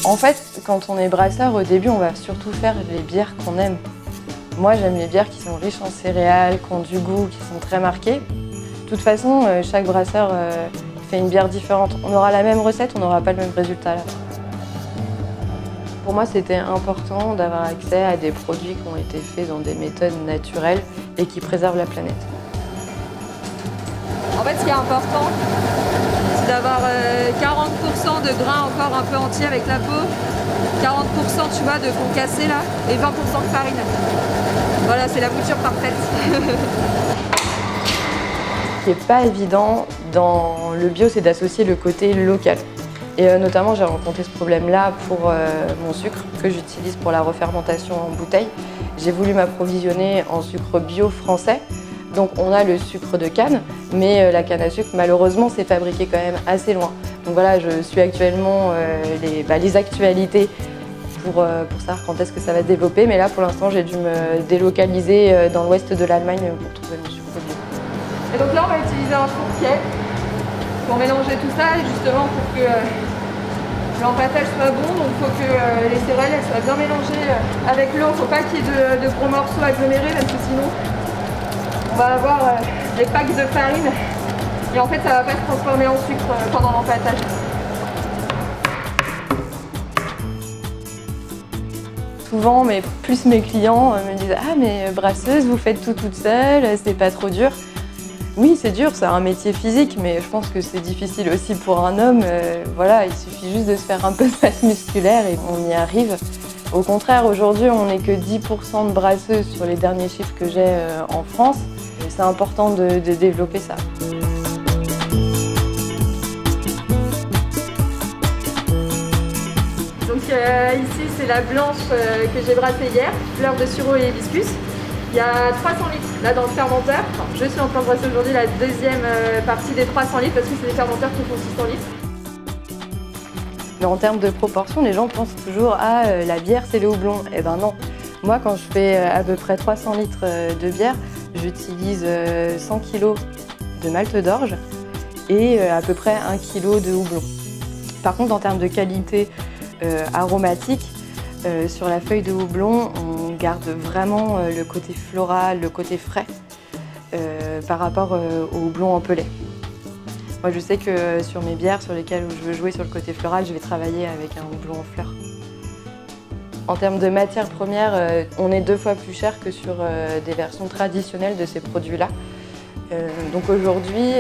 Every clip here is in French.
En fait, quand on est brasseur, au début, on va surtout faire les bières qu'on aime. Moi, j'aime les bières qui sont riches en céréales, qui ont du goût, qui sont très marquées. De toute façon, chaque brasseur fait une bière différente. On aura la même recette, on n'aura pas le même résultat là. Pour moi, c'était important d'avoir accès à des produits qui ont été faits dans des méthodes naturelles et qui préservent la planète. En fait, ce qui est important, c'est d'avoir 40% de grains encore un peu entiers avec la peau, 40% tu vois, de concassé là, et 20% de farine. Voilà, c'est la mouture parfaite. Ce qui n'est pas évident dans le bio, c'est d'associer le côté local. Et notamment, j'ai rencontré ce problème-là pour mon sucre que j'utilise pour la refermentation en bouteille. J'ai voulu m'approvisionner en sucre bio français. Donc on a le sucre de canne, mais la canne à sucre, malheureusement, c'est fabriqué quand même assez loin. Donc voilà, je suis actuellement les actualités pour savoir quand est-ce que ça va se développer. Mais là, pour l'instant, j'ai dû me délocaliser dans l'ouest de l'Allemagne pour trouver mon sucre bio. Et donc là, on va utiliser un fourquet pour mélanger tout ça, justement pour que l'empâtage soit bon. Donc il faut que les céréales elles soient bien mélangées avec l'eau. Il ne faut pas qu'il y ait de gros morceaux agglomérés, parce que sinon on va avoir des packs de farine et en fait ça ne va pas se transformer en sucre pendant l'empâtage. Souvent, mais plus mes clients me disent « Ah mais brasseuse, vous faites tout toute seule, c'est pas trop dur ?» Oui, c'est dur, c'est un métier physique, mais je pense que c'est difficile aussi pour un homme. Voilà, il suffit juste de se faire un peu de masse musculaire et on y arrive. Au contraire, aujourd'hui, on n'est que 10% de brasseuses sur les derniers chiffres que j'ai en France. C'est important de développer ça. Donc ici, c'est la blanche que j'ai brassée hier, fleur de sureau et hibiscus. Il y a 300 litres là dans le fermenteur. Je suis en train de brasser aujourd'hui la deuxième partie des 300 litres parce que c'est des fermenteurs qui font 600 litres. Mais en termes de proportion, les gens pensent toujours « Ah, la bière, c'est le houblon ». Eh ben non. Moi, quand je fais à peu près 300 litres de bière, j'utilise 100 kg de malt d'orge et à peu près 1 kg de houblon. Par contre, en termes de qualité aromatique, sur la feuille de houblon, on garde vraiment le côté floral, le côté frais par rapport au houblon empelé. Moi, je sais que sur mes bières sur lesquelles je veux jouer sur le côté floral, je vais travailler avec un houblon en fleurs. En termes de matières premières, on est 2 fois plus cher que sur des versions traditionnelles de ces produits-là. Donc aujourd'hui,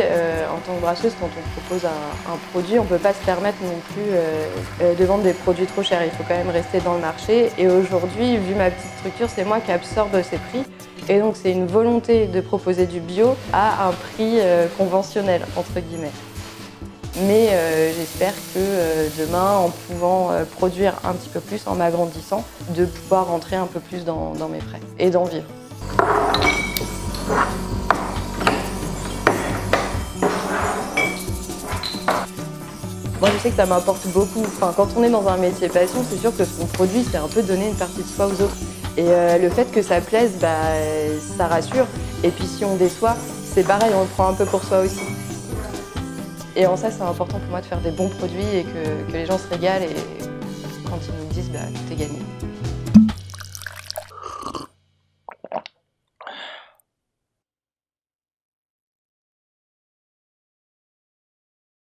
en tant que brasseuse, quand on propose un produit, on ne peut pas se permettre non plus de vendre des produits trop chers. Il faut quand même rester dans le marché. Et aujourd'hui, vu ma petite structure, c'est moi qui absorbe ces prix. Et donc c'est une volonté de proposer du bio à un prix conventionnel, entre guillemets. Mais j'espère que demain, en pouvant produire un petit peu plus, en m'agrandissant, de pouvoir rentrer un peu plus dans mes frais et d'en vivre. Moi, je sais que ça m'apporte beaucoup. Enfin, quand on est dans un métier passion, c'est sûr que ce qu'on produit, c'est un peu donner une partie de soi aux autres. Et le fait que ça plaise, ça rassure. Et puis si on déçoit, c'est pareil, on le prend un peu pour soi aussi. Et en ça, c'est important pour moi de faire des bons produits et que les gens se régalent et quand ils nous disent tout est gagné.